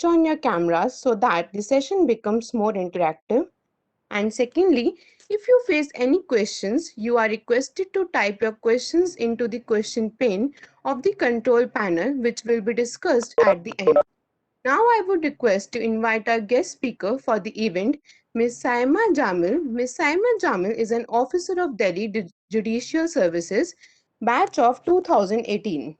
switch on your cameras so that the session becomes more interactive. And secondly, if you face any questions, you are requested to type your questions into the question pane of the control panel, which will be discussed at the end. Now I would request to invite our guest speaker for the event, Ms. Saima Jamil. Ms. Saima Jamil is an officer of Delhi Judicial Services, batch of 2018.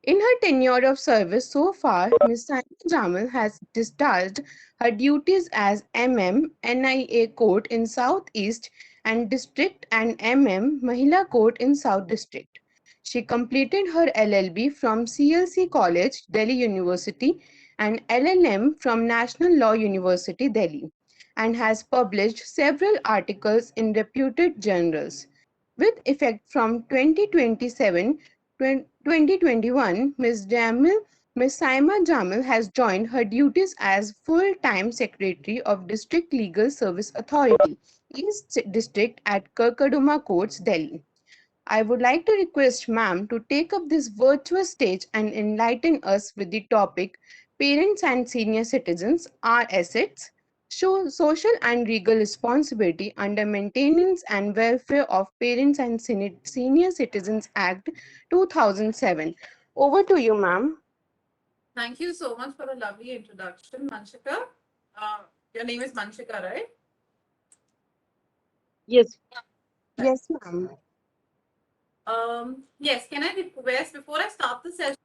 In her tenure of service so far, Ms. Saima Jamil has discharged her duties as MM NIA Court in South East and District and MM Mahila Court in South District. She completed her LLB from CLC College, Delhi University, and LLM from National Law University, Delhi, and has published several articles in reputed journals. With effect from 2027 2021, Ms. Saima Jamil has joined her duties as full-time Secretary of District Legal Service Authority, East District at Karkaduma Courts, Delhi. I would like to request ma'am to take up this virtuous stage and enlighten us with the topic Parents and Senior Citizens, Our Assets, show social and legal responsibility under Maintenance and Welfare of Parents and Senior Citizens Act 2007. Over to you, ma'am. Thank you so much for a lovely introduction, Manshika. Your name is Manshika, right? Yes. Yes, ma'am. Yes, can I request before I start the session,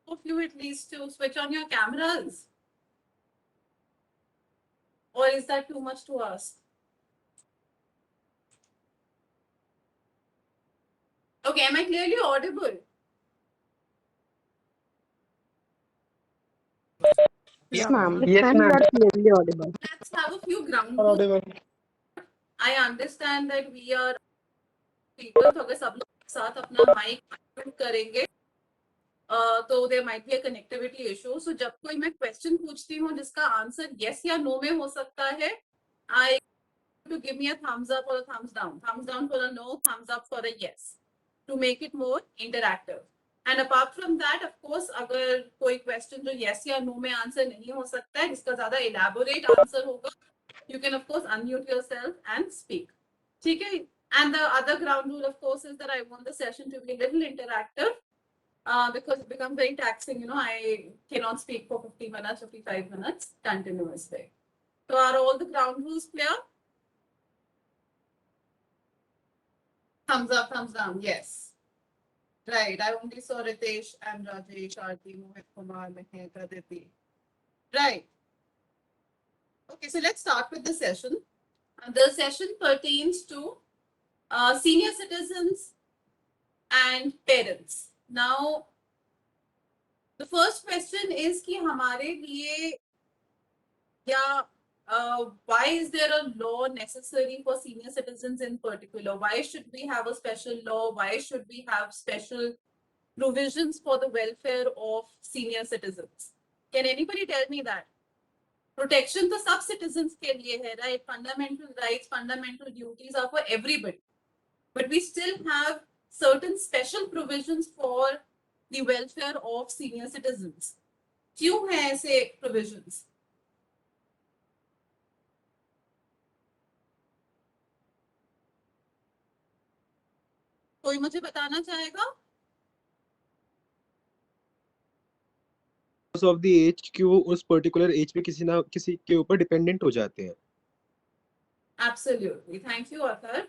of you at least to switch on your cameras? Or is that too much to ask? Okay, am I clearly audible? Yes, ma'am. Yes, ma'am. You are clearly audible. Let's have a few ground rules. I understand that we are people, तो अगर सब लोग एक साथ अपना mic mute करेंगे, तो there might be a connectivity issue. So जब कोई मैं question पूछती हूँ जिसका answer yes या no में हो सकता है, I to give me a thumbs up or a thumbs down. Thumbs down for a no, thumbs up for a yes, to make it more interactive. And apart from that, of course, अगर कोई question जो yes या no में answer नहीं हो सकता है, जिसका ज़्यादा elaborate answer होगा, you can of course unmute yourself and speak. ठीक है? And the other ground rule, of course, is that I want the session to be a little interactive. Because it becomes very taxing, you know, I cannot speak for 50 minutes, 55 minutes continuously. So are all the ground rules clear? Thumbs up, thumbs down, yes. Right, I only saw Ritesh and Rajesh, Aarti, Mohit Kumar, Meher, Aditi. Right. Okay, so let's start with the session. The session pertains to senior citizens and parents. Now, the first question is कि हमारे लिए क्या why is there a law necessary for senior citizens in particular? Why should we have a special law? Why should we have special provisions for the welfare of senior citizens? Can anybody tell me that? Protection to सब citizens के लिए है, right? Fundamental rights, fundamental duties are for everybody. But we still have certain special provisions for the welfare of senior citizens. क्यों है ऐसे provisions? कोई मुझे बताना चाहेगा? Because of the age कि वो उस particular age पे किसी ना किसी के ऊपर dependent हो जाते हैं. Absolutely. Thank you, Athar.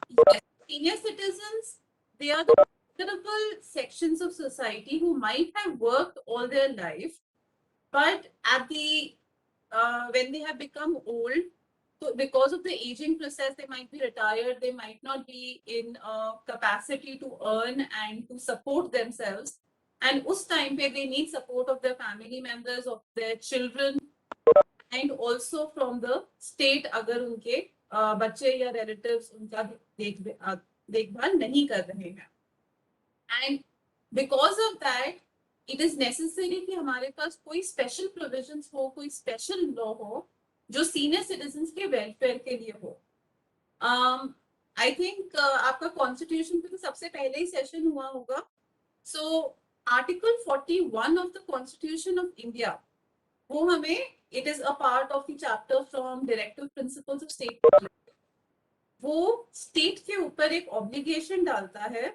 Yes, senior citizens, they are the vulnerable sections of society who might have worked all their life, but at the when they have become old, so because of the aging process, they might be retired, they might not be in capacity to earn and to support themselves. And us time pe they need support of their family members, of their children, and also from the state अगर उनके बच्चे या relatives उनका देखभाल नहीं कर रहे हैं. And because of that, it is necessary कि हमारे पास कोई special provisions हो, कोई special law हो जो senior citizens के welfare के लिए हो. I think आपका constitution पे तो सबसे पहले ही session हुआ होगा. So article 41 of the constitution of India, वो हमें, it is a part of the chapter from directive principles of state policy, वो स्टेट के ऊपर एक ऑब्लिगेशन डालता है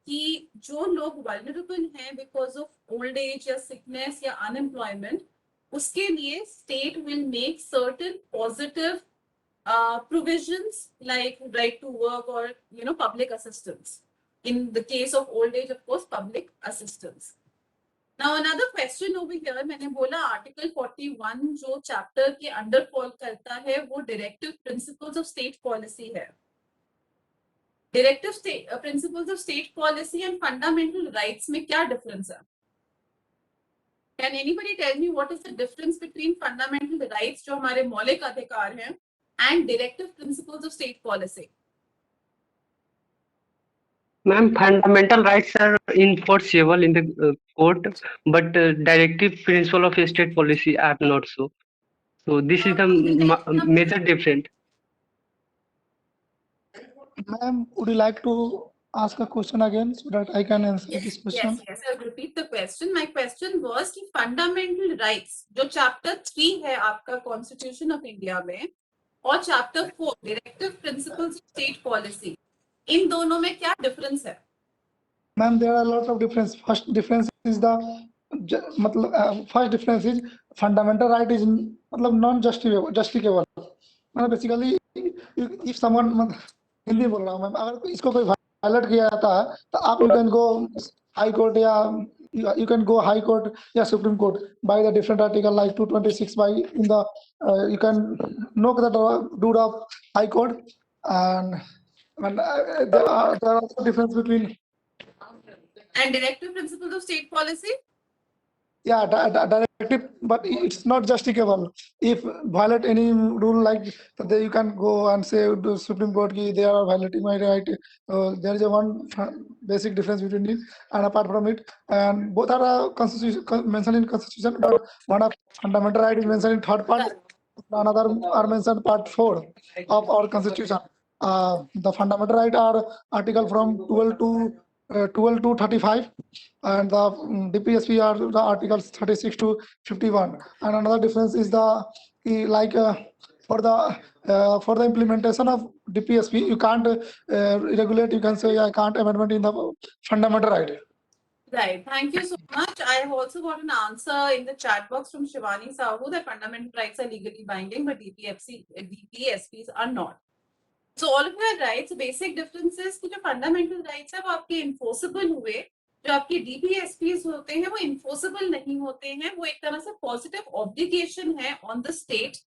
कि जो लोग वल्नरेबल हैं बिकॉज ऑफ ओल्ड एज या सिकनेस या अनएम्प्लॉयमेंट, उसके लिए state will make certain positive provisions like right to work or public assistance. In the case of old age, of course, public assistance. Now another question over here, मैंने बोला article 41 जो chapter के under fall करता है वो directive principles of state policy है. Directive principles of state policy and fundamental rights में क्या डिफरेंस है? Can anybody tell me what is the difference between fundamental rights जो हमारे मौलिक अधिकार हैं and directive principles of state policy? Ma'am, fundamental rights are enforceable in the court, but directive principle of state policy are not so. So this is the major difference. Ma'am, would you like to ask a question again so that I can answer this question? Yes, I'll repeat the question. My question was कि fundamental rights जो chapter 3 है आपका Constitution of India में और chapter 4 directive principles of state policy, इन दोनों में क्या difference है? Ma'am, there are lots of difference. First difference is the first difference is fundamental right is मतलब non justificable. मतलब basically if someone, हिंदी बोल रहा हूँ मैम, अगर इसको कोई वायलेट किया जाता है तो आप you can go high court या you can go high court या supreme court by the different article like 226 by in the you can knock the door of high court and there are also difference between And directive principles of state policy? yeah directive, but it's not justificable. If violate any rule like that, you can go and say to Supreme Court ki they are violating my right. There is a one basic difference between it, and apart from it, and both are constitution mentioned in constitution, but one of fundamental right is mentioned in third part, another are mentioned part 4 of our constitution. The fundamental right are article from 12 to 35, and the DPSP are the articles 36 to 51. And another difference is the like for the implementation of DPSP, you can't regulate, you can say I can't amendment in the fundamental right. Right. Thank you so much. I have also got an answer in the chat box from Shivani Sahu that fundamental rights are legally binding, but DPSPs are not. So all of your rights, basic difference is कि जो fundamental rights है वो आपके enforceable हुए, जो आपके DPSPs होते हैं वो enforceable नहीं होते हैं, वो एक तरह से positive obligation है on the state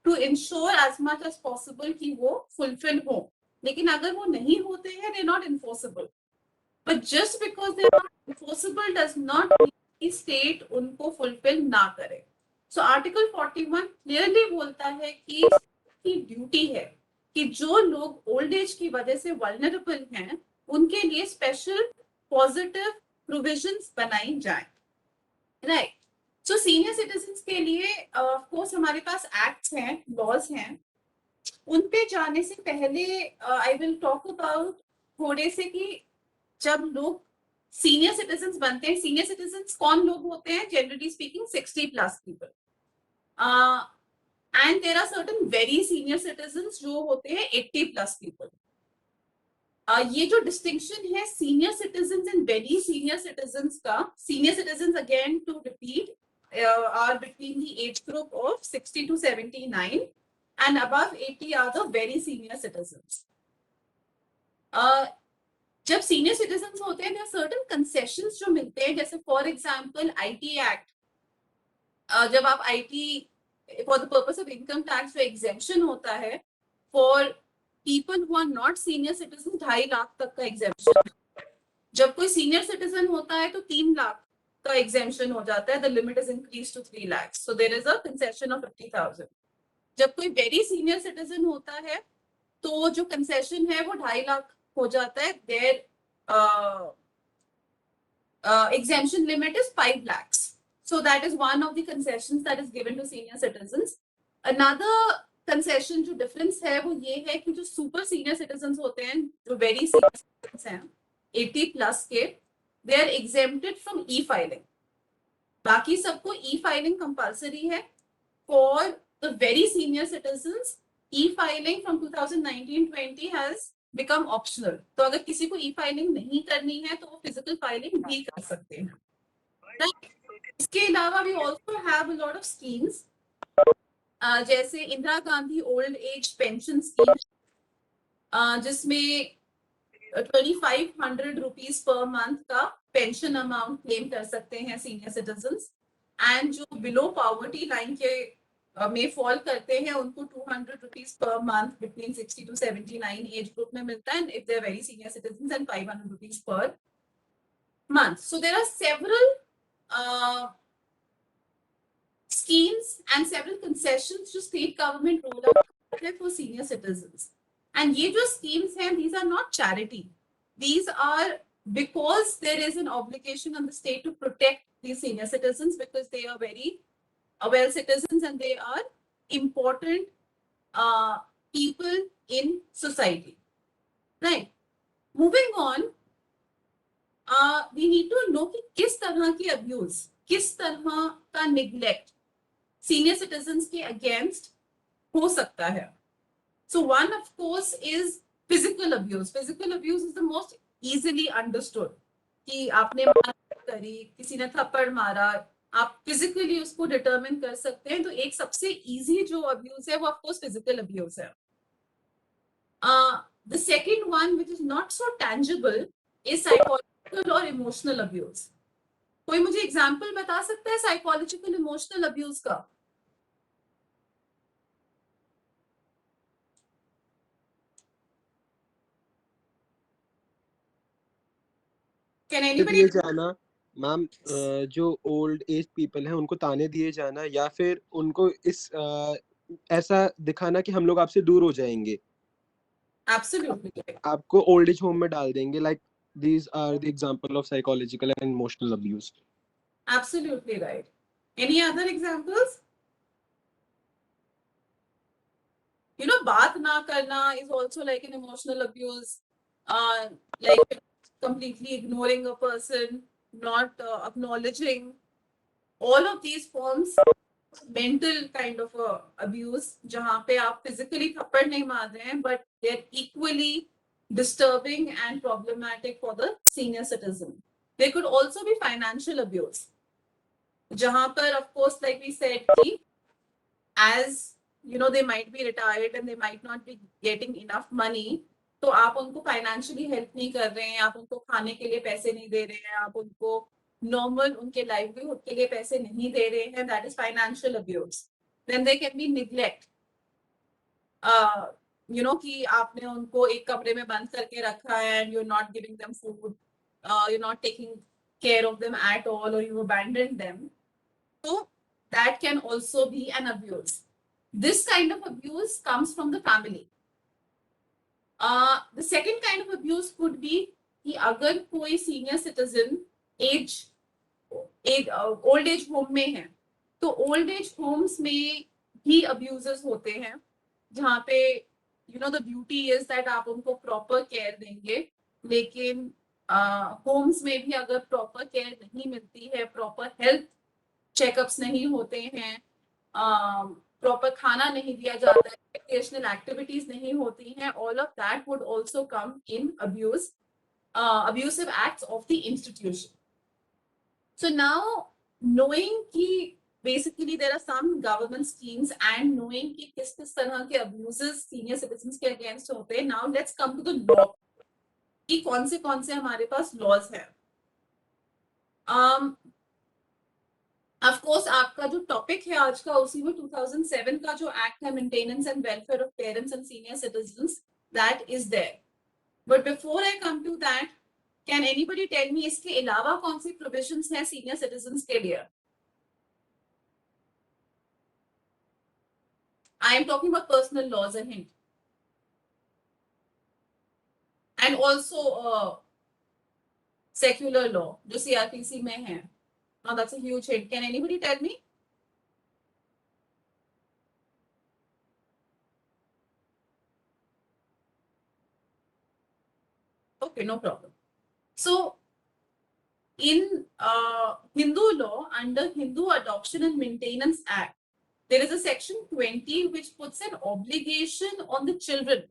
to ensure as much as possible कि वो fulfill हो. लेकिन अगर वो नहीं होते हैं, they're not enforceable. But just because they're not enforceable does not mean कि state उनको fulfill ना करे. So Article 41 clearly बोलता है कि की ड्यूटी है कि जो लोग ओल्ड एज की वजह से वल्नरेबल हैं उनके लिए स्पेशल पॉजिटिव प्रोविजंस बनाई जाए. राइट. सो सीनियर सिटीजन्स के लिए ऑफ कोर्स हमारे पास एक्ट्स हैं, लॉज हैं. उन पे जाने से पहले आई विल टॉक अबाउट थोड़े से कि जब लोग सीनियर सिटीजन्स बनते हैं, सीनियर सिटीजन्स कौन लोग होते हैं? Generally speaking 60 plus people. And there are certain very senior citizens जो होते हैं 80 plus people. ये जो distinction है senior citizens and very senior citizens का, senior citizens again to repeat are between the age group of 60 to 79 and above 80 are the very senior citizens. जब senior citizens होते हैं there are certain concessions जो मिलते हैं, जैसे for example IT Act. जब आप IT for the purpose of income tax जो exemption होता है for people who are not senior citizens 2.5 lakh तक का exemption. जब कोई senior citizen होता है तो 3 लाख का exemption हो जाता है. The limit is increased to 3 lakhs. So there is a concession of 50,000. जब कोई very senior citizen होता है तो जो concession है वो 2.5 लाख हो जाता है. Their exemption limit is 5 lakhs. So that is one of the concessions that is given to senior citizens. Another concession जो difference है वो ये है कि जो super senior citizens होते हैं, जो very senior citizens हैं 80 plus के, they are exempted from e-filing. बाकी सबको e-filing compulsory है. For the very senior citizens, e-filing from 2019-20 has become optional. तो अगर किसी को e-filing नहीं करनी है तो वो physical filing भी कर सकते हैं. Right? इसके अलावा we also have a lot of schemes. जैसे Indira Gandhi old age pension scheme, जिसमें 2500 रुपीज पर मंथ का पेंशन अमाउंट क्लेम कर सकते हैं सीनियर सिटीजन्स. एंड जो बिलो पॉवर्टी लाइन के में फॉल करते हैं उनको 200 रुपीज पर month between 60 to 79 age group में मिलता है. If they are very senior citizens and 500 rupees पर month. So there are several schemes and several concessions जो state government roll out करते हैं for senior citizens. And ये जो schemes हैं, these are not charity. These are because there is an obligation on the state to protect these senior citizens because they are very well citizens and they are important people in society. Right. Moving on, we need to know कि किस तरह की abuse, किस तरह का neglect senior citizens के against हो सकता है. So one of course is physical abuse. Physical abuse is the most easily understood. कि आपने मार करी, किसी ने थप्पड़ मारा, आप physically उसको determine कर सकते हैं. तो एक सबसे easy जो abuse है वो of course physical abuse है. The second one which is not so tangible is psychological or emotional abuse. कोई मुझे example बता सकता है psychological emotional abuse का? Can anybody? दिए जाना मैम, जो ओल्ड एज पीपल हैं उनको ताने दिए जाना या फिर उनको इस ऐसा दिखाना कि हम लोग आपसे दूर हो जाएंगे, Absolutely right. आपको ओल्ड एज होम में डाल देंगे. Like these are the example of psychological and emotional abuse. Absolutely right. Any other examples? You know, बात ना करना is also like an emotional abuse. Like completely ignoring a person, not acknowledging. All of these forms mental kind of abuse, जहाँ पे आप physically थप्पड़ नहीं मार रहे हैं, but they're equally disturbing and problematic for the senior citizen. There could also be financial abuse. जहाँ पर of course like we said कि as you know they might be retired and they might not be getting enough money, तो आप उनको financially help नहीं कर रहे हैं, आप उनको खाने के लिए पैसे नहीं दे रहे हैं, आप उनको normal उनके livelihood के लिए पैसे नहीं दे रहे हैं, that is financial abuse. Then there can be neglect. You know कि आपने उनको एक कमरे में बंद करके रखा है and you're not giving them food, you're not taking care of them at all, or you abandoned them. So that can also be an abuse. This kind of abuse comes from the family. The second kind of abuse could be कि अगर कोई senior citizen old age home में है, तो old age homes में भी abuses होते हैं, जहाँ पे you know the beauty is that आप उनको proper care देंगे, लेकिन homes में भी अगर proper care नहीं मिलती है, proper health checkups नहीं होते हैं, proper खाना नहीं दिया जाता है, recreational activities नहीं होती हैं, all of that would also come in abusive acts of the institution. So now knowing कि basically there are some government schemes and knowing कि किस तरह के abuses senior citizens के against होते हैं, now let's come to the law कि कौन से हमारे पास laws हैं. Of course आपका जो topic है आज का उसी में 2007 का जो act है maintenance and welfare of parents and senior citizens, that is there. But before I come to that, can anybody tell me इसके अलावा कौन सी provisions हैं senior citizens के लिए? I am talking about personal laws, a hint. And also secular law, जो CRPC में है. Now that's a huge hint. Can anybody tell me? Okay, no problem. So in Hindu law, under Hindu Adoption and Maintenance Act, there is a section 20 which puts an obligation on the children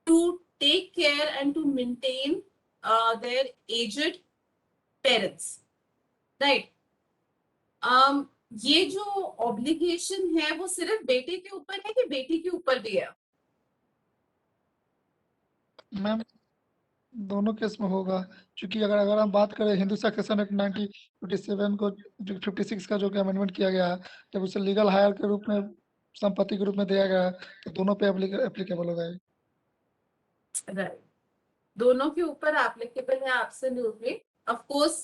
to take care and to maintain their aged parents, right? ये जो obligation है वो सिर्फ बेटे के ऊपर है कि बेटी के ऊपर भी है? मैम दोनों केस में होगा, क्योंकि अगर अगर हम बात करें हिंदू सक्सेशन एक्ट 1957 को जो 56 का जो अमेंडमेंट किया गया है, जब उसे लीगल हायर के रूप में संपत्ति के रूप में दिया गया है, तो दोनों पे एप्लीकेबल होगा। राइट, दोनों के ऊपर एप्लीकेबल है, absolutely. Of course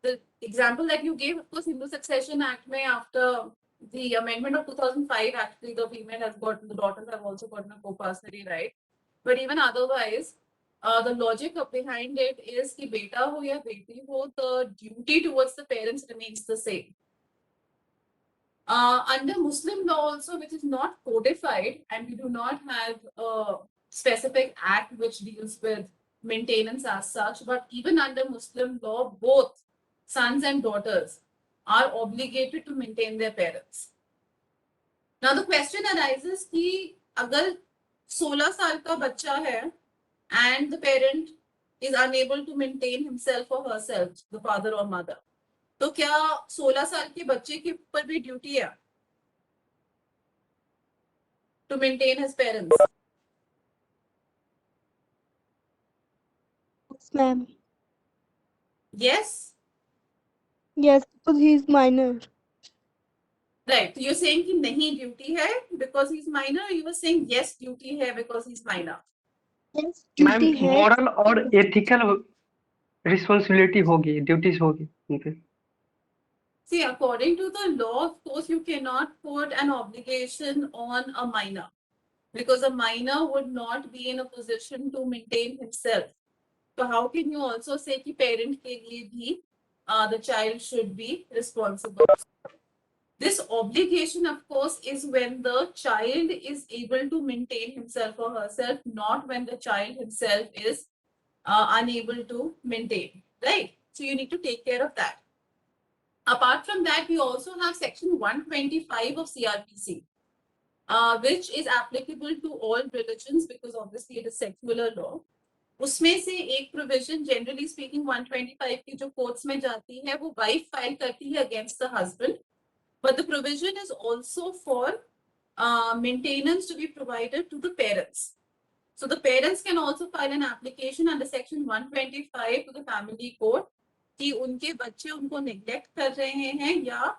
the example that you gave, of course, Hindu Succession Act में after the amendment of 2005, actually the female has gotten, the daughters have also gotten a co-custody right. But even otherwise, the logic of behind it is कि बेटा हो या बेटी हो, the duty towards the parents remains the same. Under Muslim law also, which is not codified, and we do not have a specific act which deals with maintenance as such, but even under Muslim law, both sons and daughters are obligated to maintain their parents. Now the question arises कि अगर 16 साल का बच्चा है and the parent is unable to maintain himself or herself, the father or mother, तो क्या 16 साल के बच्चे के ऊपर भी ड्यूटी है to maintain his parents? Yes, ma'am. Yes? Yes, because he is minor. Right. So you're saying कि नहीं ड्यूटी है because he's minor, or you were saying yes duty है because he's minor? Yes, ma'am duty है। Moral और ethical responsibility होगी, duties होगी उनपे। See, according to the law, of course, you cannot put an obligation on a minor because a minor would not be in a position to maintain himself. So how can you also say कि parent के लिए भी the child should be responsible? This obligation, of course, is when the child is able to maintain himself or herself, not when the child himself is unable to maintain, right? So you need to take care of that. Apart from that, we also have section 125 of CRPC, which is applicable to all religions because obviously it is secular law. उसमें से एक provision generally speaking 125 की जो courts में जाती है वो wife file करती है against the husband, but the provision is also for maintenance to be provided to the parents. So the parents can also file an application under section 125 to the family court कि उनके बच्चे उनको neglect कर रहे हैं या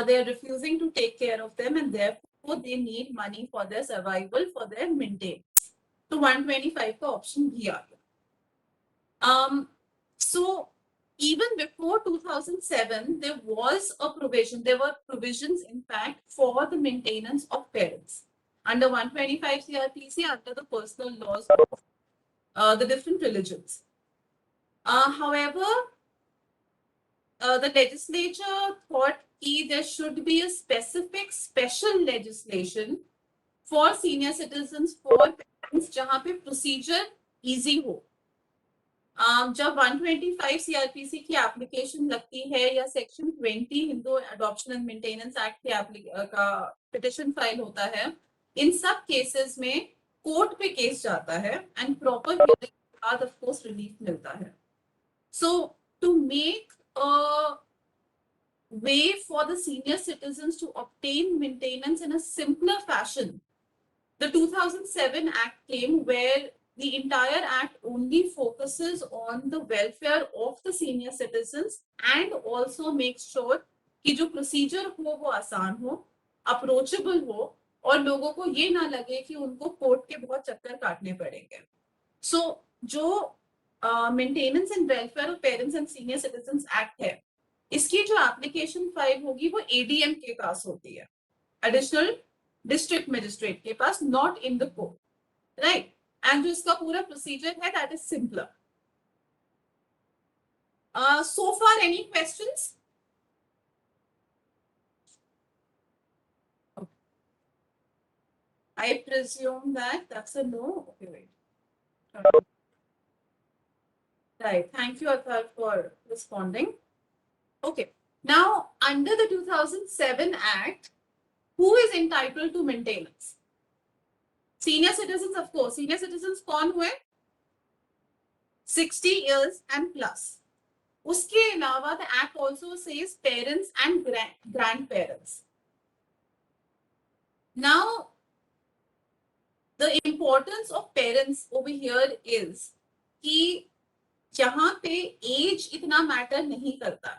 they are refusing to take care of them and therefore they need money for their survival, for their maintenance. तो 125 का option भी आ गया. So even before 2007, there was a provision, there were provisions in fact for the maintenance of parents under 125 CRPC, under the personal laws of the different religions. However, the legislature thought that there should be a specific special legislation for senior citizens, for parents, जहाँ पे procedure easy हो. जब 125 CrPC की application लगती है या section 20 Hindu adoption and maintenance act का petition file होता है, इन सब केसेस में कोर्ट पे केस जाता है एंड प्रॉपर हियरिंग के बाद ऑफ कोर्स रिलीफ मिलता है. So to make a way for the senior citizens to obtain maintenance in a simpler fashion, the 2007 Act came where the entire act only focuses on the welfare of the senior citizens and also makes sure कि जो procedure हो वो आसान हो, approachable हो और लोगों को ये ना लगे कि उनको कोर्ट के बहुत चक्कर काटने पड़ेंगे. So जो Maintenance and Welfare of Parents and Senior Citizens Act है, इसकी जो एप्लीकेशन फाइल होगी वो एडीएम के पास होती है, एडिशनल डिस्ट्रिक्ट मजिस्ट्रेट के पास, not in the court, right? And जो इसका पूरा प्रोसीजर है that is simpler. So far any questions? I presume that that's a no. Okay, wait. Right. Thank you, Athar, for responding. Okay. Now, under the 2007 Act, who is entitled to maintenance? Senior citizens, of course. Senior citizens कौन हुए? 60 years and plus. उसके अलावा the Act also says parents and grandparents. Now, the importance of parents over here is कि यहाँ पे age इतना matter नहीं करता.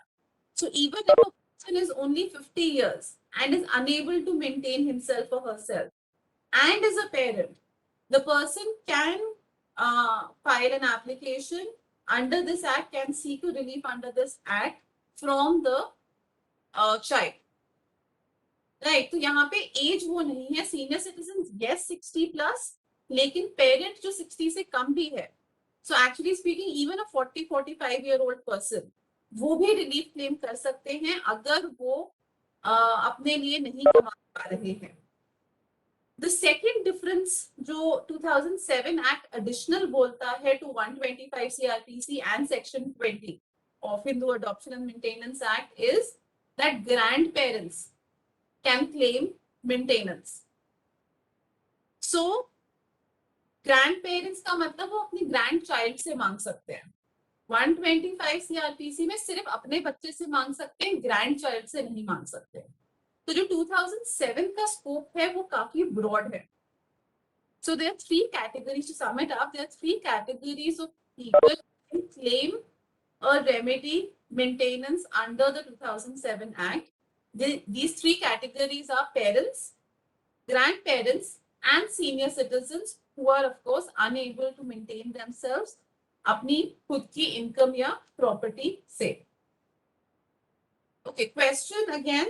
So even if a person is only 50 years and is unable to maintain himself or herself and is a parent, the person can file an application under this act, can seek a relief under this act from the child. Right, तो यहाँ पे as वो नहीं है. Senior citizen yes 60 plus, लेकिन parent जो 60 से कम भी है. सो एक्चुअली स्पीकिंग इवन अ 40-45 year old पर्सन वो भी रिलीफ क्लेम कर सकते हैं अगर वो अपने लिए नहीं कमा पा रहे हैं. द सेकेंड डिफरेंस जो 2007 एक्ट एडिशनल बोलता है to 125 CRPC and section 20 of Hindu adoption and maintenance act is that grand parents can claim maintenance. So, grandparents का मतलब वो अपनी grandchild से मांग सकते हैं. 125 CRPC में सिर्फ अपने बच्चे से मांग सकते हैं, grandchild से नहीं मांग सकते. तो जो 2007 का स्कोप है वो काफी ब्रॉड है. So there are three categories. To sum it up, there are three categories of people who can claim a remedy maintenance under the 2007 Act. These three categories are parents, grandparents, and senior citizens who are, of course, unable to maintain themselves अपनी खुद की income या property से. Okay, question again.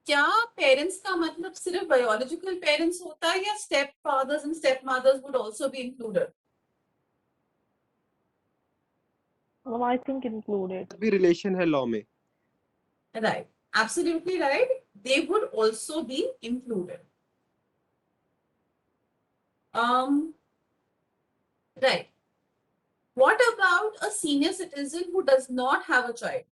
क्या parents का मतलब सिर्फ biological parents होता है या stepfathers and stepmothers would also be included? Well, I think included. भी रिलेशन है लॉ में. Right. Absolutely right. They would also be included. Right. What about a senior citizen who does not have a child?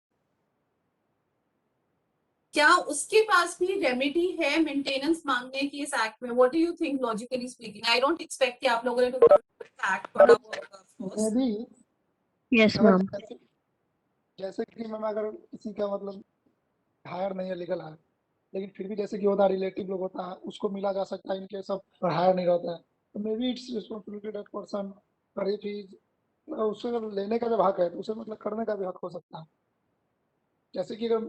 क्या उसके पास भी remedy है maintenance मांगने की इस एक्ट में? What do you think, logically speaking? I don't expect कि आप लोगों ने एक्ट पढ़ा होगा, of course. May be Yes, ma'am. जैसे कि मैम अगर किसी का मतलब हायर नहीं है, लीगल हायर, लेकिन फिर भी जैसे कि होता है रिलेटिव लोग होता है उसको मिला जा सकता है, इनके सब हायर नहीं रहता है, तो may be it's responsibility that person पर इफ ही उससे लेने का जब हक है तो उसे मतलब करने का भी हक हो सकता है. जैसे कि अगर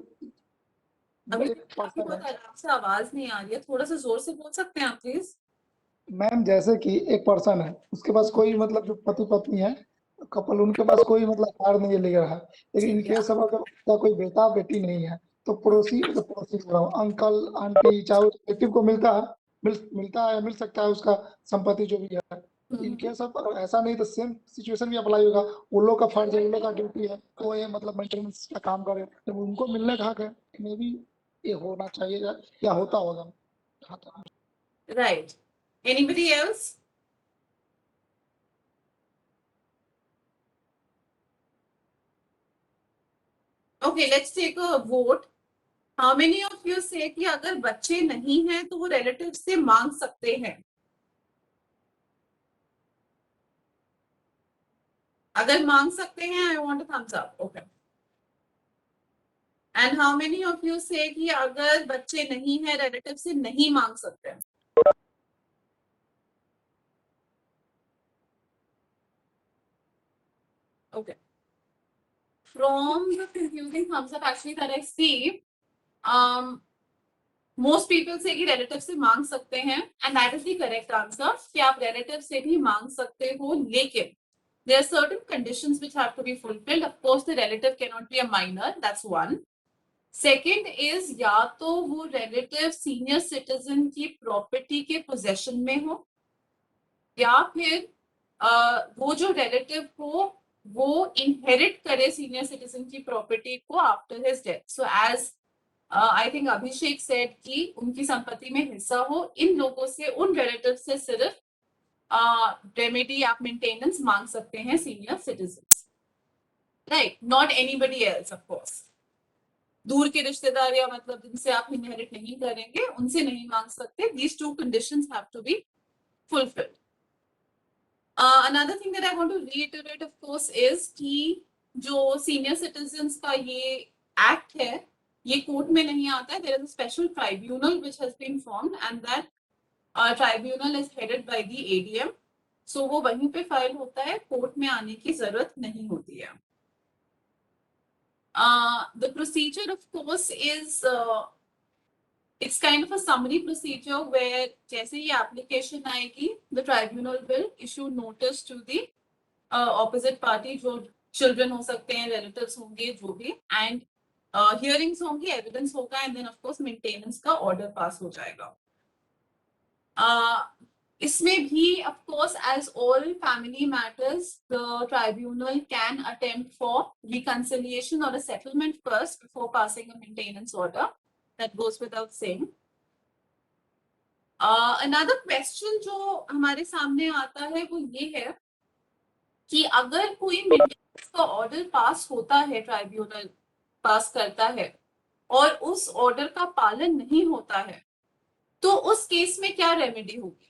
अभी एक आपकी पर्सन बहुत है आराम से आवाज नहीं आ रही है, थोड़ा सा जोर से बोल सकते हैं आप प्लीज? मैम, जैसे कि एक पर्सन है उसके पास कोई मतलब जो पति पत्नी है कपल, उनके पास कोई मतलब हायर नहीं है, लीगल है, लेकिन ठीक इनके है. सब अगर उनका कोई बेटा बेटी नहीं है तो पड़ोसी बोल रहा हूँ, अंकल आंटी, चाहे रिलेटिव को मिलता है, मिल सकता है उसका संपत्ति जो भी है. इनके सब ऐसा नहीं तो सेम सिचुएशन भी अप्लाई होगा. वो लोग का फर्ज है, उन लोग का ड्यूटी है, तो ये मतलब मेंटेनेंस का काम करे, तो उनको मिलने का हक है. मे बी ये होना चाहिए या होता होगा. Right. Anybody else? Okay, let's take a vote. How many of you say कि अगर बच्चे नहीं हैं तो वो रिलेटिव से मांग सकते हैं? अगर मांग सकते हैं, I want a thumbs up. Okay. And how many of you say कि अगर बच्चे नहीं हैं रिलेटिव से नहीं मांग सकते हैं? Okay. From the confusing thumbs up actually that I see, most people say कि relative से मांग सकते हैं, and that is the correct answer कि आप relative से भी मांग सकते हो, लेकिन there are certain conditions which have to be fulfilled. Of course, the relative cannot be a minor. That's one. Second is या तो वो relative senior citizen की property के possession में हो, या फिर वो जो relative हो वो inherit करे senior citizen की property को after his death. So as I think Abhishek said कि उनकी संपत्ति में हिस्सा हो, इन लोगों से, उन रिलेटिव से सिर्फ रेमेडी आप मेंटेनेंस मांग सकते हैं senior citizens. Right, not anybody else, of course. दूर के रिश्तेदार या मतलब जिनसे आप इनहेरिट नहीं करेंगे उनसे नहीं मांग सकते. These two conditions have to be fulfilled. Another thing that I want to reiterate, of course, is कि जो senior citizens का ये act है, ये कोर्ट में नहीं आता है. There is a special tribunal which has been formed, and that tribunal is headed by the ADM. So वो वहीं पे फाइल होता है, कोर्ट में आने की जरूरत नहीं होती है. The procedure, of course, is it's kind of a summary procedure where जैसे ये application आएगी, the tribunal will issue notice to the opposite party, जो children हो सकते हैं, relatives होंगे, जो भी, and hearings होंगी, evidence होगा, and then of course maintenance का order pass हो जाएगा. इसमें भी, of course, as all family matters, the tribunal can attempt for reconciliation or a settlement first before passing a maintenance order. That goes without saying. Another question जो हमारे सामने आता है वो ये है कि अगर कोई मेंटेनेंस का ऑर्डर पास होता है, ट्राइब्यूनल पास करता है और उस ऑर्डर का पालन नहीं होता है, तो उस केस में क्या रेमेडी होगी?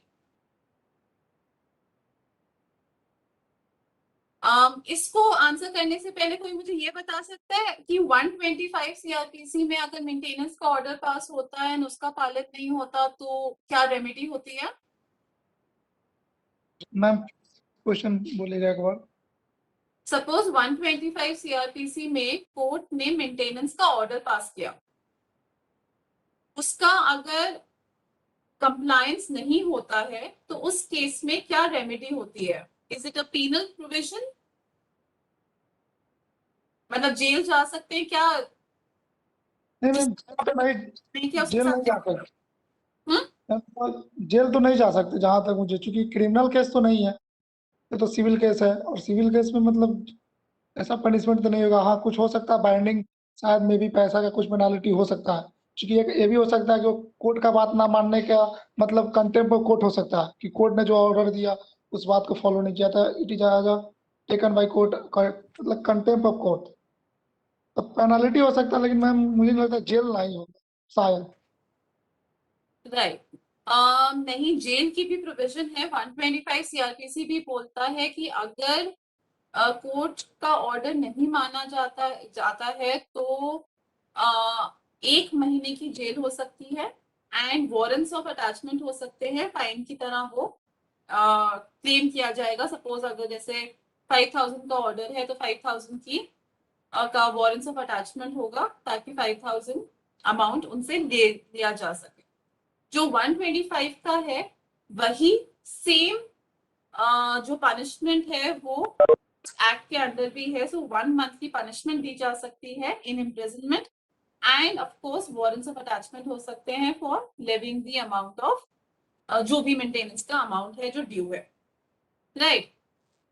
इसको आंसर करने से पहले कोई मुझे ये बता सकता है कि 125 सीआरपीसी में अगर मेंटेनेंस का ऑर्डर पास होता है और उसका पालन नहीं होता तो क्या रेमेडी होती है? मैम क्वेश्चन बोलेगा एक बार. सपोज 125 सीआरपीसी में कोर्ट ने मेंटेनेंस का ऑर्डर पास किया, उसका अगर कंप्लायंस नहीं होता है तो उस केस में क्या रेमेडी होती है? Is it a penal provision? मतलब जेल जा सकते हैं क्या? नहीं मैम, नहीं क्या जेल नहीं जा सकते. हम्म? जेल तो नहीं जा सकते जहां तक मुझे, क्योंकि क्रिमिनल केस तो नहीं है, ये तो सिविल केस है, और सिविल केस में मतलब ऐसा पनिशमेंट तो नहीं होगा. हाँ कुछ हो सकता है, बाइंडिंग शायद में भी पैसा का कुछ पेनाल्टी हो सकता है, क्योंकि ये भी हो सकता है कि वो कोर्ट का बात ना मानने का मतलब कंटेम्प्ट ऑफ कोर्ट हो सकता है कि कोर्ट ने जो ऑर्डर दिया उस बात को फॉलो नहीं किया था. इट इज आएगा टेकन बाय कोर्ट, मतलब कंटेम्प्ट ऑफ कोर्ट, तो पेनाल्टी हो सकता है. लेकिन मैम मुझे नहीं लगता जेल नहीं होगा शायद. राइट. नहीं, जेल की भी प्रोविजन है. 125 सीआरपीसी भी बोलता है कि अगर कोर्ट का ऑर्डर नहीं माना जाता है तो 1 महीने की जेल हो सकती है एंड वारंट्स ऑफ अटैचमेंट हो सकते हैं. फाइन की तरह वो क्लेम किया जाएगा. सपोज अगर जैसे 5000 का ऑर्डर है तो 5000 की का वारंट्स ऑफ अटैचमेंट होगा ताकि 5000 अमाउंट उनसे लिया जा सके. जो 125 का है वही सेम जो पनिशमेंट है वो एक्ट के अंदर भी है. सो 1 मंथ की पनिशमेंट दी जा सकती है in imprisonment and of course warrants of attachment हो सकते हैं for levying the amount of जो भी मेंटेनेंस का अमाउंट है जो ड्यू है. Right.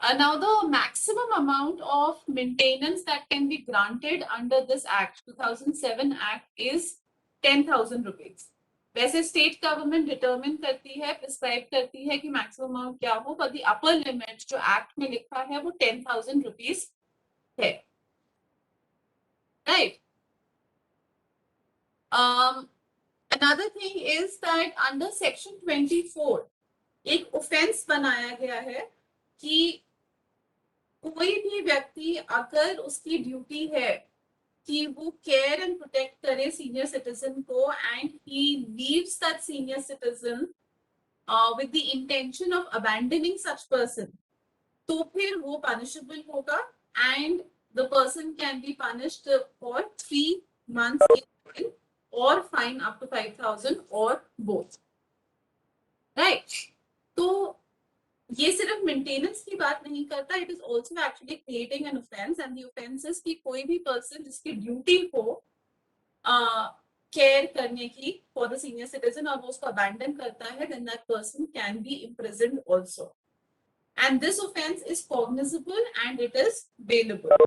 Now the maximum amount of maintenance that can be granted under this act, 2007 act, is 10,000 rupees. वैसे स्टेट गवर्नमेंट डिटरमिन करती है, प्रिस्क्राइब करती है कि मैक्सिमम अमाउंट क्या हो, पर द अपर लिमिट जो एक्ट में लिखा है वो 10,000 रुपीज है. Right. Another thing is that under section 24 एक ऑफेंस बनाया गया है कि कोई भी व्यक्ति अगर उसकी ड्यूटी है कि वो केयर एंड प्रोटेक्ट करे सीनियर सिटीजन को and he leaves that senior citizen with the intention of abandoning such person, तो फिर वो पनिशेबल होगा and the person can be punished for 3 months और फाइन अप टू 5,000 और बोथ. राइट. तो ये सिर्फ मेंटेनेंस की बात नहीं करता, it is also actually creating an offence and the offence is कि कोई भी पर्सन जिसकी ड्यूटी हो केयर करने की फॉर द सीनियर सिटीजन और वो उसको अबैंडन करता है, then that person can be imprisoned also and this offence is cognizable and it is bailable.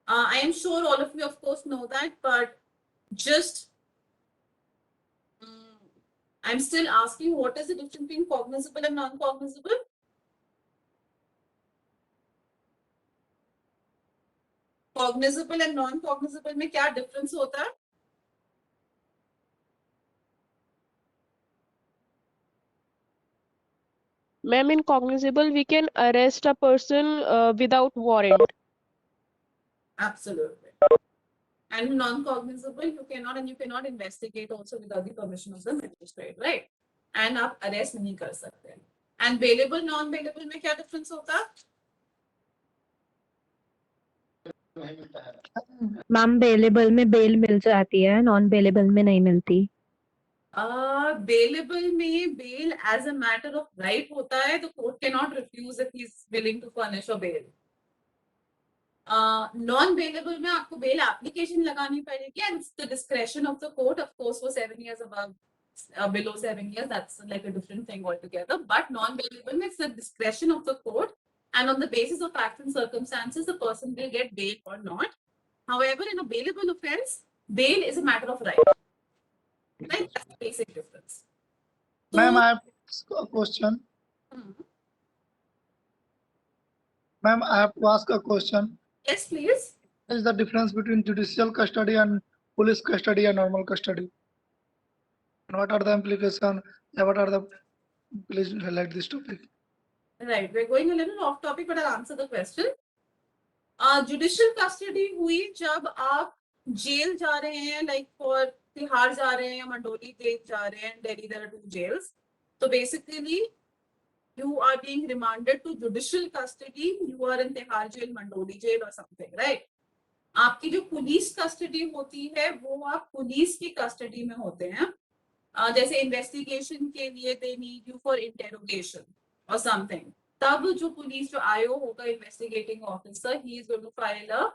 I am sure all of you of course know that, but just I'm still asking, what is the difference between cognizable and non-cognizable? Cognizable and non cognizable में क्या difference होता है? Ma'am, in cognizable, we can arrest a person without warrant. Absolutely. And non-cognizable, you cannot investigate also without the permission of the magistrate, right? And आप arrest नहीं कर सकते. And bailable, non-bailable में क्या difference होता? Ma'am bailable में bell मिल जाती है, नॉन बेलेबल में नहीं मिलती। Bailable में bail as a matter of right होता है, the court cannot refuse if he is willing to furnish a bail. Non-bailable में आपको bail application लगानी पड़ेगी and it's the discretion of the court, of course, for 7 years above, below 7 years, that's like a different thing altogether. But non-bailable means the discretion of the court, and on the basis of facts and circumstances, the person will get bail or not. However, in a bailable offense, bail is a matter of right. Right? That's the basic difference. So, Ma'am, I have a question. Ma'am, I have to ask a question. yes, please. What is the difference between judicial custody and police custody and normal custody? And what are the implications? Yeah, what are the, please highlight this topic. Right, we're going a little off topic, but I'll answer the question. Judicial custody हुई जब आप jail जा रहे हैं, like for Tihar जा रहे हैं या मंडोली जेल जा रहे हैं, Delhi there are 2 jails. So basically, you are being remanded to judicial custody. You are in Tihar jail, Mandoli jail or something, right? आपकी जो पुलिस कस्टडी होती है वो आप पुलिस की कस्टडी में होते हैं. जैसे इन्वेस्टिगेशन के लिए they need you for interrogation और समथिंग, तब जो पुलिस जो आयो होगा investigating officer, he is going to file a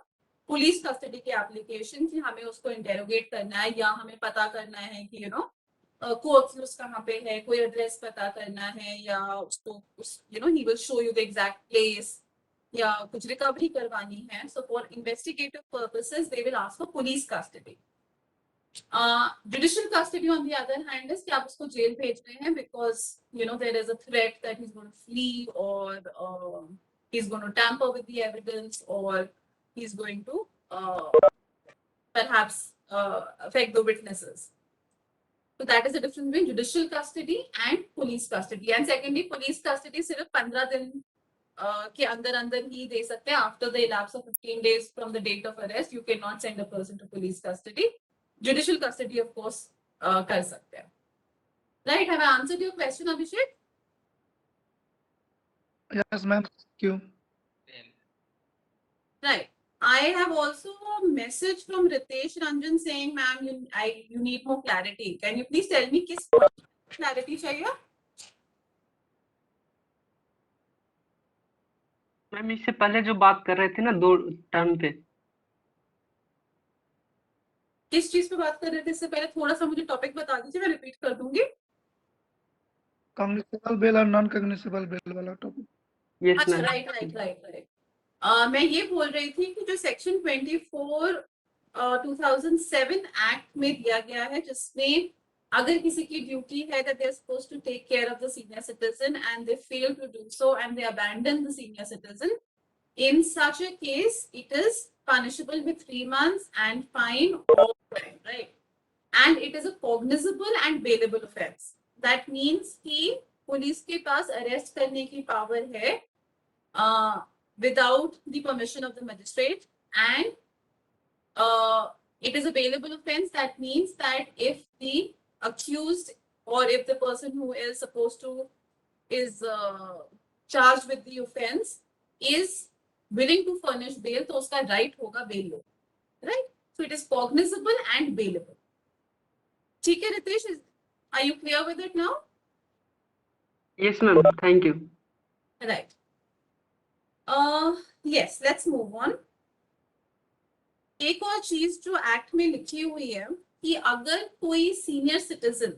police custody की एप्लीकेशन कि हमें उसको इंटेरोगेट करना है या हमें पता करना है कि कोर्ट कहाँ पे है, कोई एड्रेस पता करना है या उसको he will show you the exact place या कुछ रिकवरी करवानी है. So for investigative purposes they will ask for police custody. Judicial custody on the other hand is कि आप उसको जेल भेज रहे हैं because there is a threat that he's going to flee or he's going to tamper with the evidence or he's going to perhaps affect the witnesses. So that is the difference between judicial custody and police custody. And secondly, police custody सिर्फ 15 दिन के अंदर ही दे सकते हैं. After the elapse of 15 days from the date of arrest, you cannot send a person to police custody. Judicial custody, of course, कर सकते हैं. Right? Have I answered your question, Abhishek? Yes, ma'am. Thank you. Right. I have also a message from Ritesh Ranjan saying, ma'am, you need more clarity. Can you please tell me किस clarity चाहिए? Ma'am इससे पहले जो बात कर रहे थे ना 2 टर्म पे, किस चीज पे बात कर रहे थे इससे पहले? थोड़ा सा मुझे टॉपिक बता दीजिए, मैं रिपीट कर दूंगी. Cognizable bail और non cognizable bail वाला topic. यस अच्छा, मैम. राइट. मैं ये बोल रही थी कि जो सेक्शन 24 2007 एक्ट में दिया गया है, जिसमें अगर किसी की ड्यूटी है that they are supposed to take care of the senior citizen and they fail to do so and they abandon the senior citizen, in such a case it is punishable with 3 months and fine or fine, right? And it is a cognizable and bailable offense. That means कि police के पास arrest करने की power है without the permission of the magistrate, and it is a bailable offense. That means that if the accused or if the person who is supposed to is charged with the offense is willing to furnish bail, तो उसका right होगा bail low, right? So it is cognizable and bailable. ठीक है Ritesh, are you clear with it now? Yes ma'am, thank you. Right. Yes, let's move on. एक और चीज जो act में लिखी हुई है कि अगर कोई सीनियर सिटीजन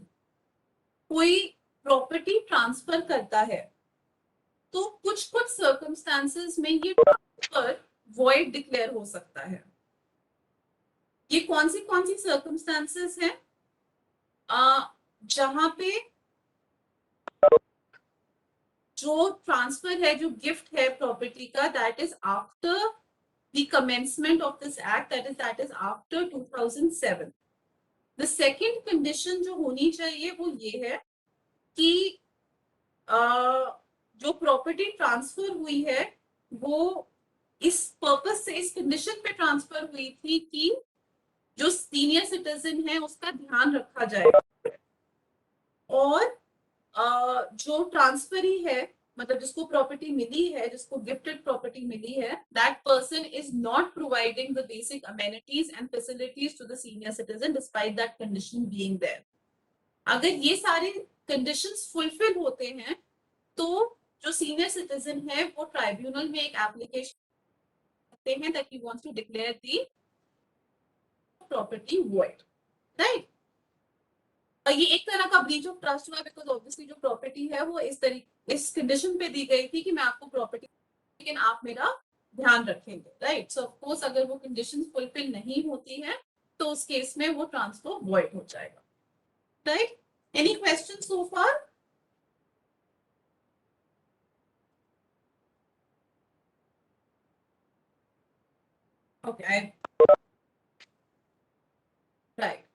कोई प्रॉपर्टी ट्रांसफर करता है तो कुछ सर्कमस्टांसेस में ये ट्रांसफर वॉइड डिक्लेयर हो सकता है. ये कौन सी सर्कमस्टांसेस हैं? जहां पे जो ट्रांसफर है, जो गिफ्ट है प्रॉपर्टी का, that is after the commencement of this act, that is after 2007. The second condition जो होनी चाहिए वो ये है कि जो प्रॉपर्टी ट्रांसफर हुई है वो इस पर्पस से, इस कंडीशन पे ट्रांसफर हुई थी कि जो सीनियर सिटीजन है उसका ध्यान रखा जाए, और जो ट्रांसफरी है, मतलब जिसको प्रॉपर्टी मिली है, जिसको गिफ्टेड प्रॉपर्टी मिली है, that person is not providing the basic amenities and facilities to the senior citizen despite that condition being there. अगर ये सारे कंडीशंस फुलफिल होते हैं तो जो सीनियर सिटीजन है वो ट्राइब्यूनल में एक एप्लीकेशन करते हैं that he wants to declare the property void, right. ये एक तरह का ब्रीच ऑफ ट्रस्ट हुआ, बिकॉज ऑब्वियसली जो प्रॉपर्टी है वो इस कंडीशन पे दी गई थी कि मैं आपको प्रॉपर्टी, लेकिन आप मेरा ध्यान रखेंगे, राइट। सो ऑफ कोर्स अगर वो कंडीशंस फुलफिल नहीं होती है तो उस केस में वो ट्रांसफर वॉइड हो जाएगा, right. Any question so far? Okay, right.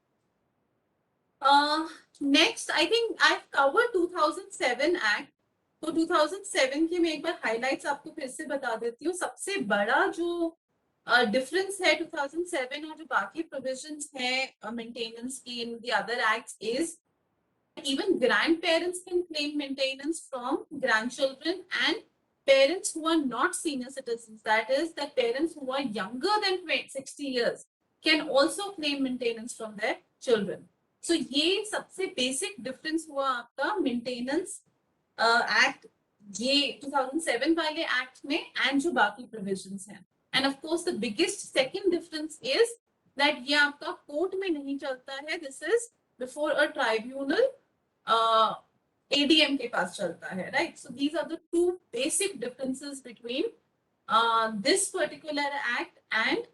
Next, I think I've covered 2007 Act. तो 2007 के मैं एक बार हाइलाइट्स आपको फिर से बता देती हूँ। सबसे बड़ा जो डिफरेंस है 2007 और जो बाकी प्रोविजंस हैं मेंटेनेंस की in the other acts is even grandparents can claim maintenance from grandchildren, and parents who are not senior citizens, that is, the parents who are younger than 60 years, can also claim maintenance from their children. So ये सबसे basic difference हुआ आपका maintenance act ये 2007 वाले act में and जो बाकी provisions हैं। And of course the biggest second difference is that ये आपका कोर्ट में नहीं चलता है, this is before a tribunal, ADM के पास चलता है, right? So these are the two basic differences between this particular act and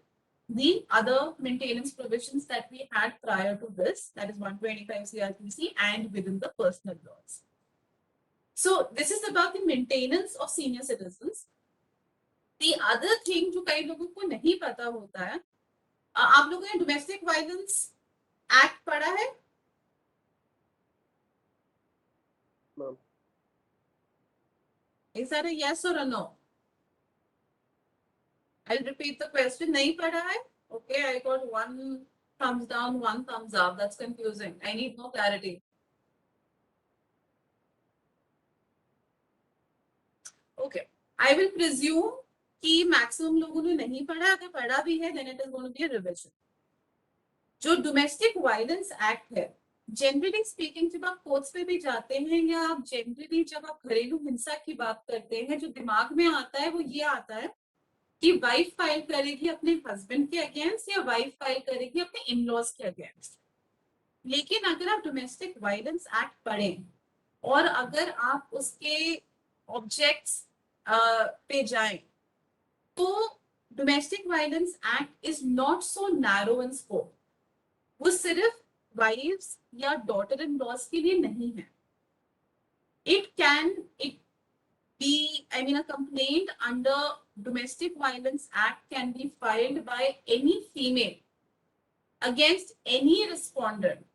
the other maintenance provisions that we had prior to this, that is 125 CRPC and within the personal laws. So this is about the maintenance of senior citizens. The other thing जो कई लोगों को नहीं पता होता है, आप लोगों ने डोमेस्टिक वायलेंस एक्ट पढ़ा है? Is that a yes or a no? I'll repeat the question. नहीं पढ़ा है? Okay, I got one thumbs down, one thumbs up. That's confusing. I need more clarity. Okay, I will presume कि maximum लोगों ने नहीं पढ़ा, अगर पढ़ा भी है then it is going to be a revision. जो डोमेस्टिक वायलेंस एक्ट है, जनरली स्पीकिंग जब आप कोर्ट्स पे भी जाते हैं या आप जनरली जब आप घरेलू हिंसा की बात करते हैं, जो दिमाग में आता है वो ये आता है कि वाइफ फाइल करेगी अपने हस्बैंड के अगेंस्ट या वाइफ फाइल करेगी अपने इन लॉज के अगेंस्ट। लेकिन अगर आप डोमेस्टिक वायलेंस एक्ट पढ़ें और अगर आप उसके ऑब्जेक्ट्स पे जाएं तो domestic violence act is not so narrow in scope. वो सिर्फ वाइफ्स या डॉटर इन लॉज के लिए नहीं है। It be, I mean, a complaint under Domestic Violence Act can be filed by any female against any respondent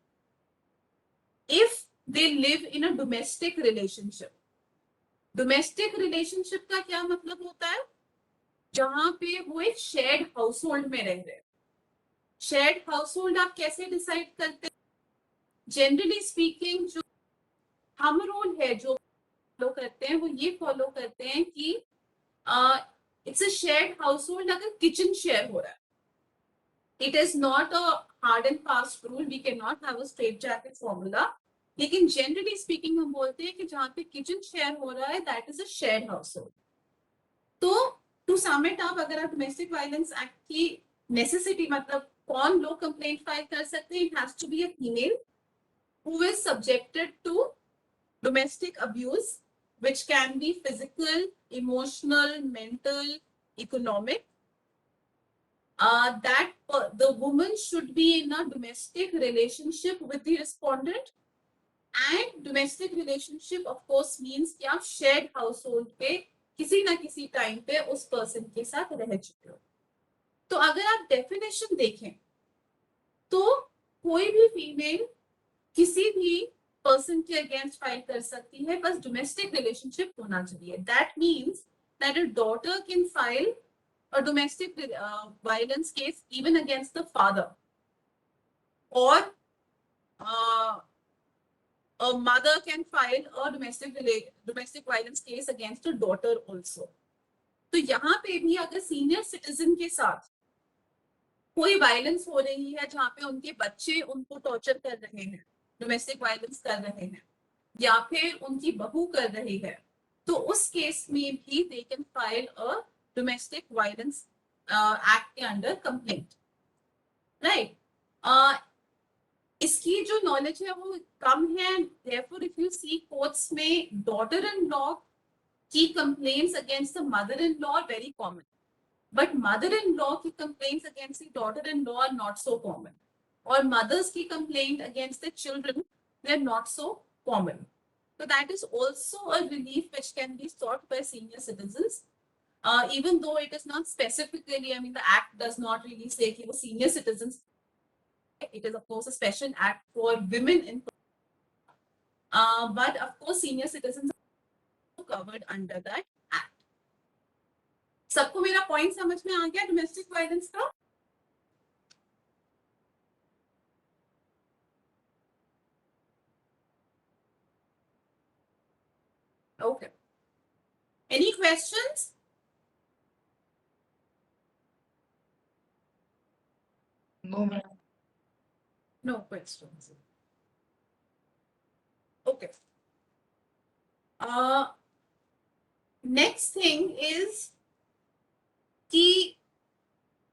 if they live in a domestic relationship. Domestic relationship का क्या मतलब होता है? जहां पे वो एक शेयर्ड हाउसहोल्ड में रह रहे हैं। शेयर्ड हाउसहोल्ड आप कैसे डिसाइड करते हैं? जनरली स्पीकिंग जो हम रूल है जो फॉलो करते हैं वो ये फॉलो करते हैं कि इट्स अ शेयर्ड हाउसहोल्ड अगर किचन शेयर हो रहा है। It is not a hard and fast rule, we can not have a straight jacket formula, लेकिन जनरली स्पीकिंग हम बोलते हैं कि जहां पे किचन शेयर हो रहा है that is a shared household. तो टू सम इट अप, अगर आप डोमेस्टिक वायलेंस एक्ट की नेसेसिटी मतलब कौन लोग कंप्लेंट फाइल कर सकते हैं, it has to be a female who is subjected to domestic abuse, which can be physical, emotional, mental, economic. That the woman should be in a domestic relationship with the respondent, and domestic relationship of course means कि आप shared household पे किसी ना किसी time पे उस person के साथ रह चुके हो। तो अगर आप डेफिनेशन देखें तो कोई भी फीमेल किसी भी पर्सन के अगेंस्ट फाइल कर सकती है, बस डोमेस्टिक रिलेशनशिप होना चाहिए. That means that a daughter can file a domestic violence case even against the father, or a mother can file a domestic violence case against a daughter also. तो यहाँ पे भी अगर सीनियर सिटीजन के साथ कोई वायलेंस हो रही है जहाँ पे उनके बच्चे उनको टॉर्चर कर रहे हैं, डोमेस्टिक वायलेंस कर रहे हैं, या फिर उनकी बहू कर रही है, तो उस केस में भी they can file a domestic violence act के अंडर कंप्लेंट. राइट. इसकी जो नॉलेज है वो कम है. therefore if you see courts में डॉटर इन लॉ की complaints against the mother in law very common, but mother in law की complaints against the daughter in law are not so common, और mothers की complaint against the children they are not so common. So that is also a relief which can be sought by senior citizens, even though it is not specifically, I mean, the act does not really say कि वो senior citizens. It is of course a special act for women in, but of course senior citizens are covered under that act. सबको मेरा point समझ में आ गया domestic violence का? Okay. Any questions? No, ma'am. No questions. Okay. Next thing is कि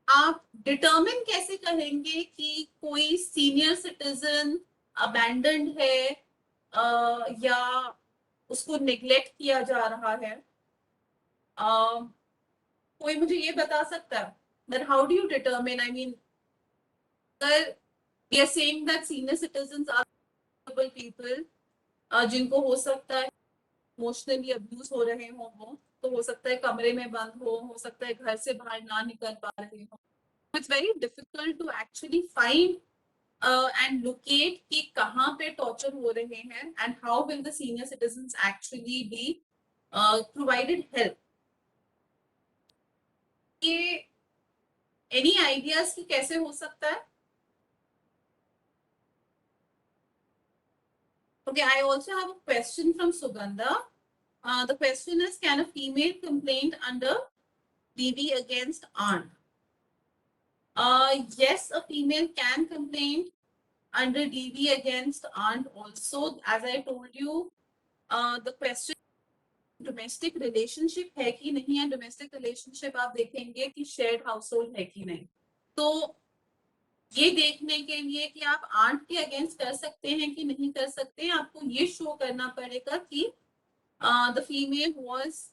आप determine कैसे करेंगे कि कोई सीनियर सिटीजन अबैंडन्ड है या उसको निग्लेक्ट किया जा रहा है. कोई मुझे ये बता सकता है that how do you determine, I mean, we are saying that senior citizens are vulnerable people, जिनको हो सकता है इमोशनली अब्यूज हो रहे हो वो, तो हो सकता है कमरे में बंद हो सकता है घर से बाहर ना निकल पा रहे हो. It's very difficult to actually find and locate कि कहाँ पे torture हो रहे हैं, and how will the senior citizens actually be provided help. ये any ideas कि कैसे हो सकता है? Okay, I also have a question from Sugandha. The question is, can a female complaint under DV against aunt? Yes, a female can complain under DV against aunt also. As I told you, the question domestic relationship है कि नहीं है. Domestic relationship आप देखेंगे कि shared household है कि नहीं. तो ये देखने के लिए कि आप आंट के अगेंस्ट कर सकते हैं कि नहीं कर सकते हैं, आपको ये शो करना पड़ेगा कि the female was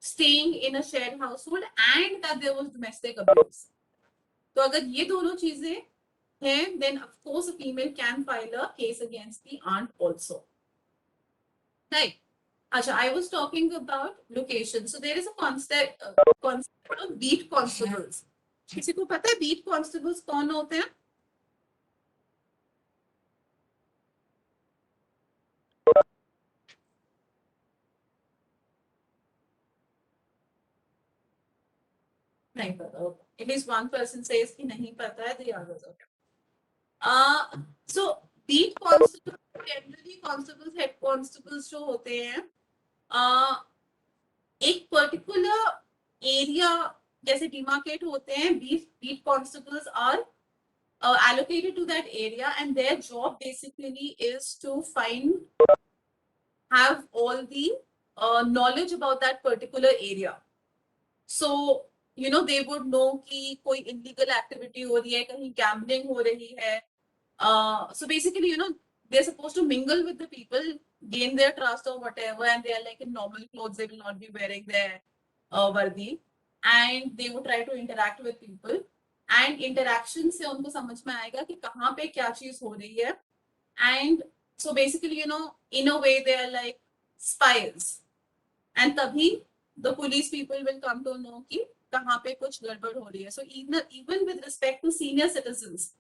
staying in a shared household and that there was domestic abuse. तो अगर ये दोनों चीजें हैं, then of course a female can file a case against the aunt also. Right. अच्छा, I was talking about location. So there is a concept of beat constables. किसी को पता है beat constables कौन होते हैं? नहीं पता. At least one person says कि नहीं पता है, the others are. So beat constables, generally constables, head constables जो होते हैं, एक पर्टिकुलर एरिया जैसे डिमार्केट होते हैं, beat constables are allocated to that area, and their job basically is to have all the knowledge about that particular area. So you know, they would know कि कोई illegal activity हो रही है, कहीं gambling हो रही है. So basically, you know, they're supposed to mingle with the people, gain their trust or whatever, and they are like in normal clothes, they will not be wearing their vardi, and they would try to interact with people, and interaction से उनको समझ में आएगा कि कहाँ पे क्या चीज हो रही है. And so basically, you know, in a way they are like spies, and तभी the police people will come to know कि कहाँ पे कुछ गड़बड़ हो रही है. So even with respect to senior citizens,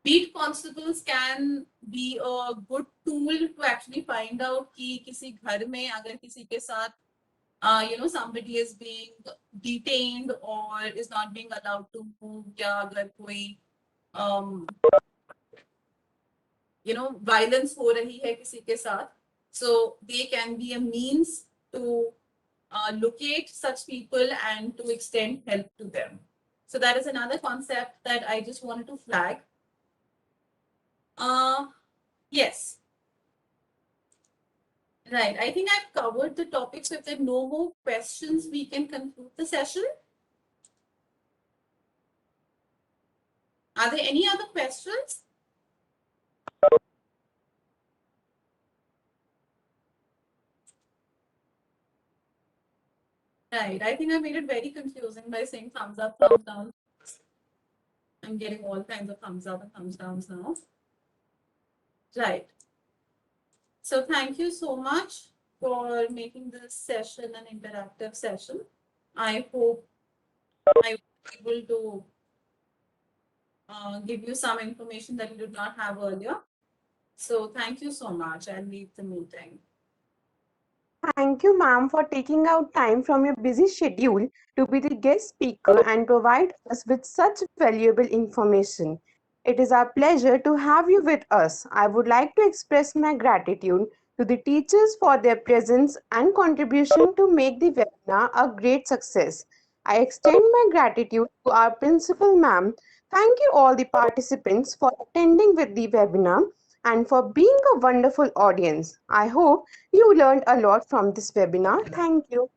beat constables can be a good tool to actually find out कि किसी घर में अगर किसी के साथ somebody is being detained or is not being allowed to move, या अगर कोई violence हो रही है किसी के साथ, so they can be a means to locate such people and to extend help to them. So that is another concept that I just wanted to flag. Yes. Right. I think I've covered the topics. So if there are no more questions, we can conclude the session. Are there any other questions? Right. I think I made it very confusing by saying thumbs up, thumbs down. I'm getting all kinds of thumbs up and thumbs downs now. Right. So thank you so much for making this session an interactive session. I hope I was able to give you some information that you did not have earlier. So thank you so much. I'll leave the meeting. Thank you, ma'am, for taking out time from your busy schedule to be the guest speaker and provide us with such valuable information. It is our pleasure to have you with us. I would like to express my gratitude to the teachers for their presence and contribution to make the webinar a great success. I extend my gratitude to our principal, ma'am. Thank you all the participants for attending with the webinar and for being a wonderful audience. I hope you learned a lot from this webinar. Thank you.